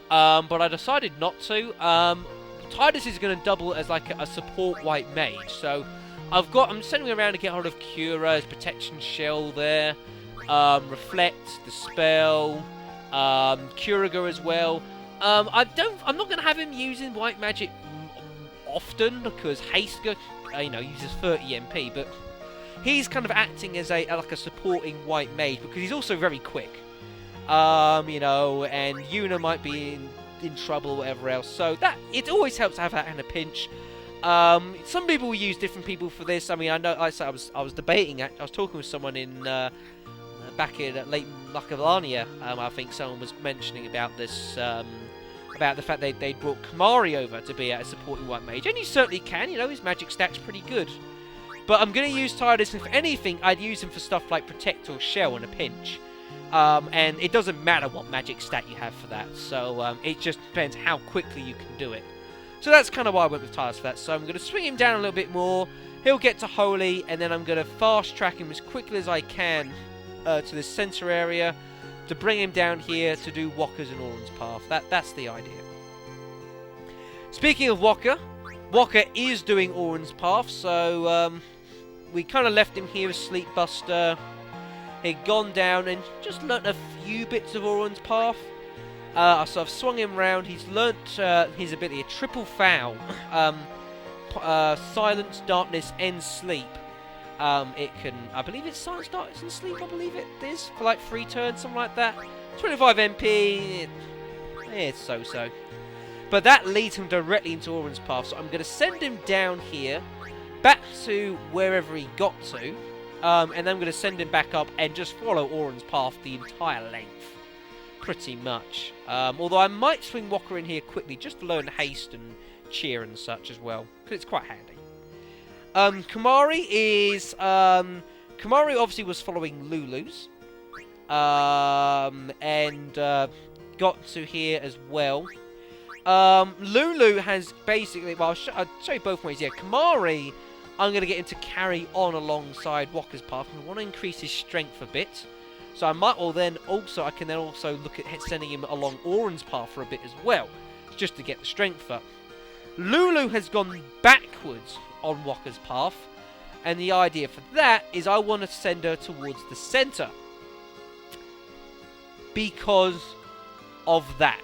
but I decided not to. Tidus is going to double as like a support white mage, so I'm sending him around to get hold of Cura, his protection shell there, Reflect, Dispel, Curaga as well. I'm not going to have him using white magic often, because Haste, uses 30 MP, but he's kind of acting as like a supporting white mage, because he's also very quick. And Yuna might be in trouble or whatever else, so that it always helps to have that in a pinch. Some people will use different people for this. I mean, I know I was debating. I was talking with someone in back in late Lacavania. I think someone was mentioning about this, about the fact they brought Kamari over to be a supporting white mage, and he certainly can. His magic stack's pretty good. But I'm going to use Tidus, and if anything, I'd use him for stuff like Protect or Shell in a pinch. And it doesn't matter what magic stat you have for that, so it just depends how quickly you can do it. So that's kind of why I went with Tidus for that. So I'm going to swing him down a little bit more, he'll get to Holy, and then I'm going to fast track him as quickly as I can to this center area to bring him down here to do Wakka's and Auron's path. That's the idea. Speaking of Wakka is doing Auron's path, so we kind of left him here as Sleep Buster. He'd gone down and just learnt a few bits of Auron's path. So I've swung him round. He's learnt his ability, a triple foul. Silence, darkness, and sleep. It can, I believe it's silence, darkness, and sleep, I believe it is, for like 3 turns, something like that. 25 MP, it's so-so. But that leads him directly into Auron's path, so I'm going to send him down here, back to wherever he got to. And then I'm going to send him back up and just follow Auron's path the entire length. Pretty much. Although I might swing Wakka in here quickly just to learn Haste and Cheer and such as well, because it's quite handy. Kamari obviously was following Lulu's. And got to here as well. Lulu has basically, well, I'll show you both ways. Yeah, Kamari, I'm going to get him to carry on alongside Wakka's path. I want to increase his strength a bit. So I might, or then also, I can then also look at sending him along Oren's path for a bit as well, just to get the strength up. Lulu has gone backwards on Wakka's path, and the idea for that is I want to send her towards the centre. Because of that.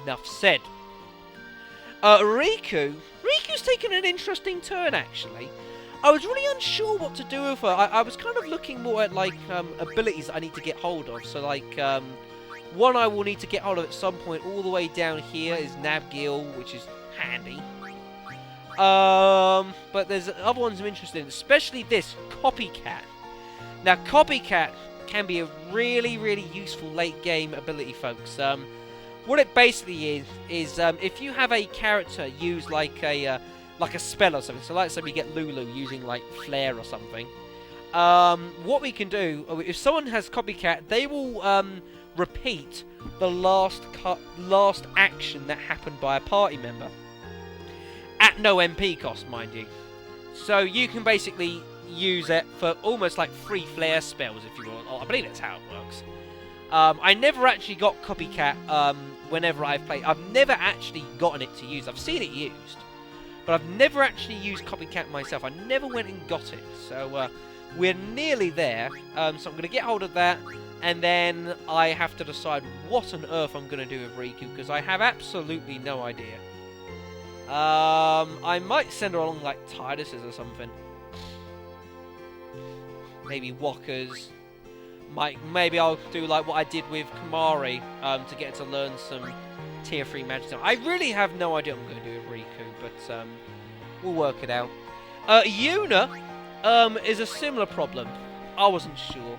Enough said. Riku's taken an interesting turn, actually. I was really unsure what to do with her. I was kind of looking more at, like, abilities that I need to get hold of. So, like, one I will need to get hold of at some point all the way down here is Nabgil, which is handy. But there's other ones I'm interested in, especially this, Copycat. Now, Copycat can be a really, really useful late-game ability, folks. What it basically is if you have a character use like a spell or something, so like somebody get Lulu using like Flare or something, what we can do, if someone has Copycat, they will repeat the last action that happened by a party member. At no MP cost, mind you. So you can basically use it for almost like free Flare spells, if you will. I believe that's how it works. I never actually got Copycat whenever I've played. I've never actually gotten it to use. I've seen it used, but I've never actually used Copycat myself. I never went and got it. So we're nearly there. So I'm going to get hold of that, and then I have to decide what on earth I'm going to do with Riku, because I have absolutely no idea. I might send her along like Tidus's or something. Maybe Wakka's. Maybe I'll do like what I did with Kamari to get her to learn some tier 3 magic. I really have no idea what I'm going to do with Riku, but we'll work it out. Yuna is a similar problem. I wasn't sure.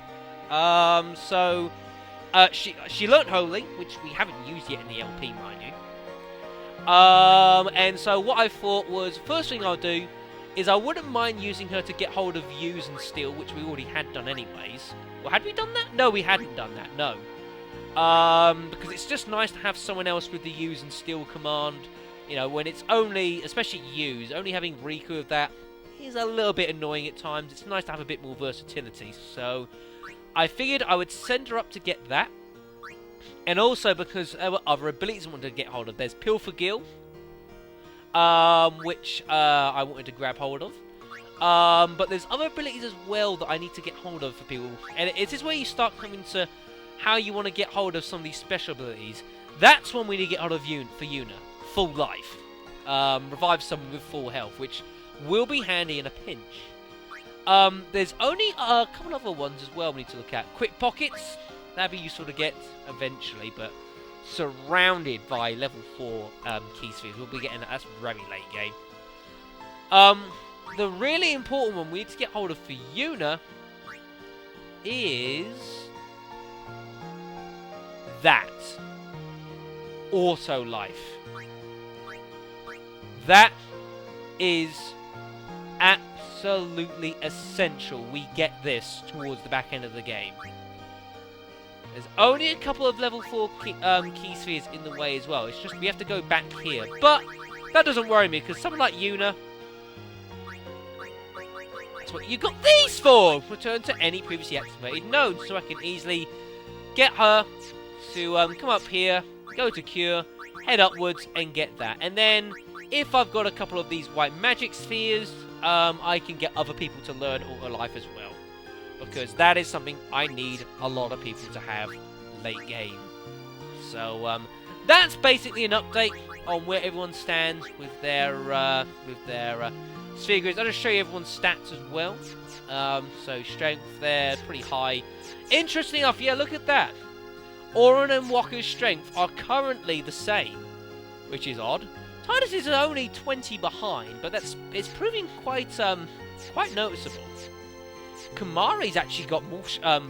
She learnt Holy, which we haven't used yet in the LP, mind you. And so what I thought was, first thing I'll do is I wouldn't mind using her to get hold of Use and Steal, which we already had done anyways. Well, had we done that? No, we hadn't done that, no. Because it's just nice to have someone else with the Use and Steal command. You know, when it's only, especially Use, only having Riku with that is a little bit annoying at times. It's nice to have a bit more versatility. So I figured I would send her up to get that. And also because there were other abilities I wanted to get hold of. There's Pilfer Gil, which I wanted to grab hold of. But there's other abilities as well that I need to get hold of for people. And it is where you start coming to how you want to get hold of some of these special abilities. That's when we need to get hold of for Yuna. Full life. Revive someone with full health, which will be handy in a pinch. There's only a couple other ones as well we need to look at. Quick Pockets. That'd be useful to get eventually, but surrounded by level 4 key spheres. We'll be getting that. That's very late game. The really important one we need to get hold of for Yuna is that. Auto Life. That is absolutely essential we get this towards the back end of the game. There's only a couple of level 4 key spheres in the way as well. It's just we have to go back here. But that doesn't worry me, because something like Yuna, that's what you got these for! Return to any previously activated node, so I can easily get her to come up here, go to Cure, head upwards, and get that. And then, if I've got a couple of these white magic spheres, I can get other people to learn Auto Life as well. Because that is something I need a lot of people to have late game. So that's basically an update on where everyone stands with their sphere grids. I'll just show you everyone's stats as well. So strength there, pretty high. Interesting enough, yeah, look at that. Oren and Wakka's strength are currently the same, which is odd. Tidus is only 20 behind, but it's proving quite noticeable. Kamari's actually got more,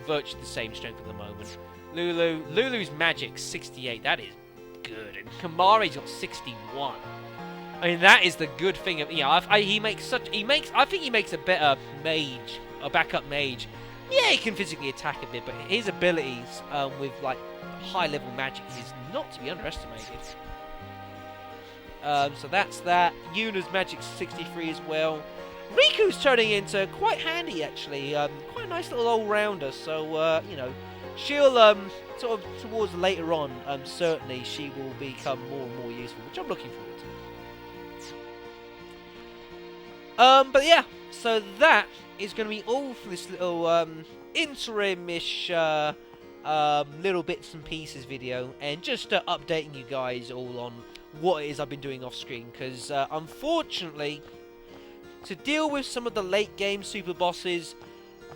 virtually the same strength at the moment. Lulu's magic 68. That is good, and Kamari's got 61. I mean, that is the good thing. Of, you know, I think he makes a better mage, a backup mage. Yeah, he can physically attack a bit, but his abilities with like high level magic is not to be underestimated. So that's that. Yuna's magic 63 as well. Riku's turning into quite handy, actually. Quite a nice little all-rounder. So, you know, she'll, sort of towards later on, certainly she will become more and more useful, which I'm looking forward to. But yeah, so that is going to be all for this little, interim-ish, little bits and pieces video, and just updating you guys all on what it is I've been doing off screen, because unfortunately, to deal with some of the late game super bosses,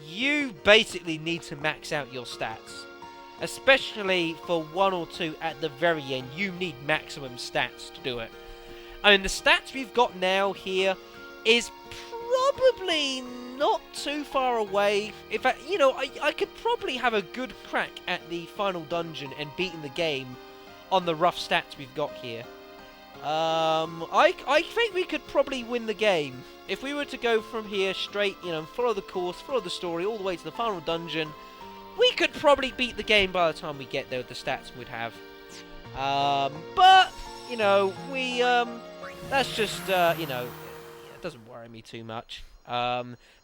you basically need to max out your stats. Especially for 1 or 2 at the very end, you need maximum stats to do it. I mean, the stats we've got now here is probably not too far away. In fact, you know, I could probably have a good crack at the final dungeon and beating the game on the rough stats we've got here. I think we could probably win the game. If we were to go from here straight, you know, follow the course, follow the story, all the way to the final dungeon, we could probably beat the game by the time we get there with the stats we'd have. But, you know, we, that's just, you know, it doesn't worry me too much.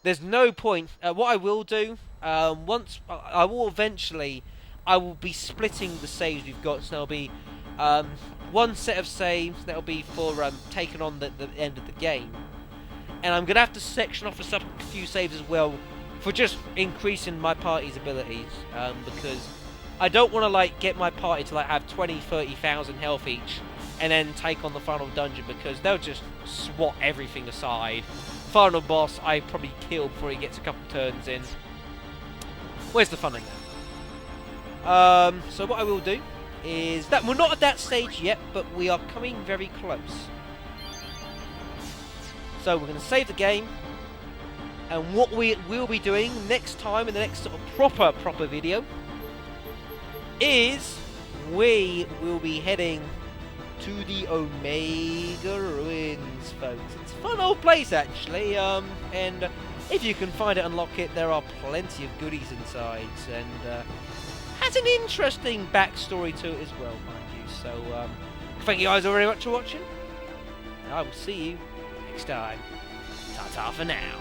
There's no point. What I will do, once, I will eventually, I will be splitting the saves we've got, so there'll be, one set of saves that'll be for, taking on the end of the game. And I'm going to have to section off a few saves as well for just increasing my party's abilities, because I don't want to, like, get my party to, like, have 20-30,000 health each and then take on the final dungeon, because they'll just swat everything aside. Final boss I probably kill before he gets a couple turns in. Where's the fun in that? So what I will do is that we're not at that stage yet, but we are coming very close. So we're going to save the game, and what we will be doing next time in the next sort of proper video is we will be heading to the Omega Ruins, folks. It's a fun old place, actually, and if you can find it, unlock it, there are plenty of goodies inside, and has an interesting backstory to it as well, mind you. So, thank you guys all very much for watching, and I will see you next time. Ta-ta for now.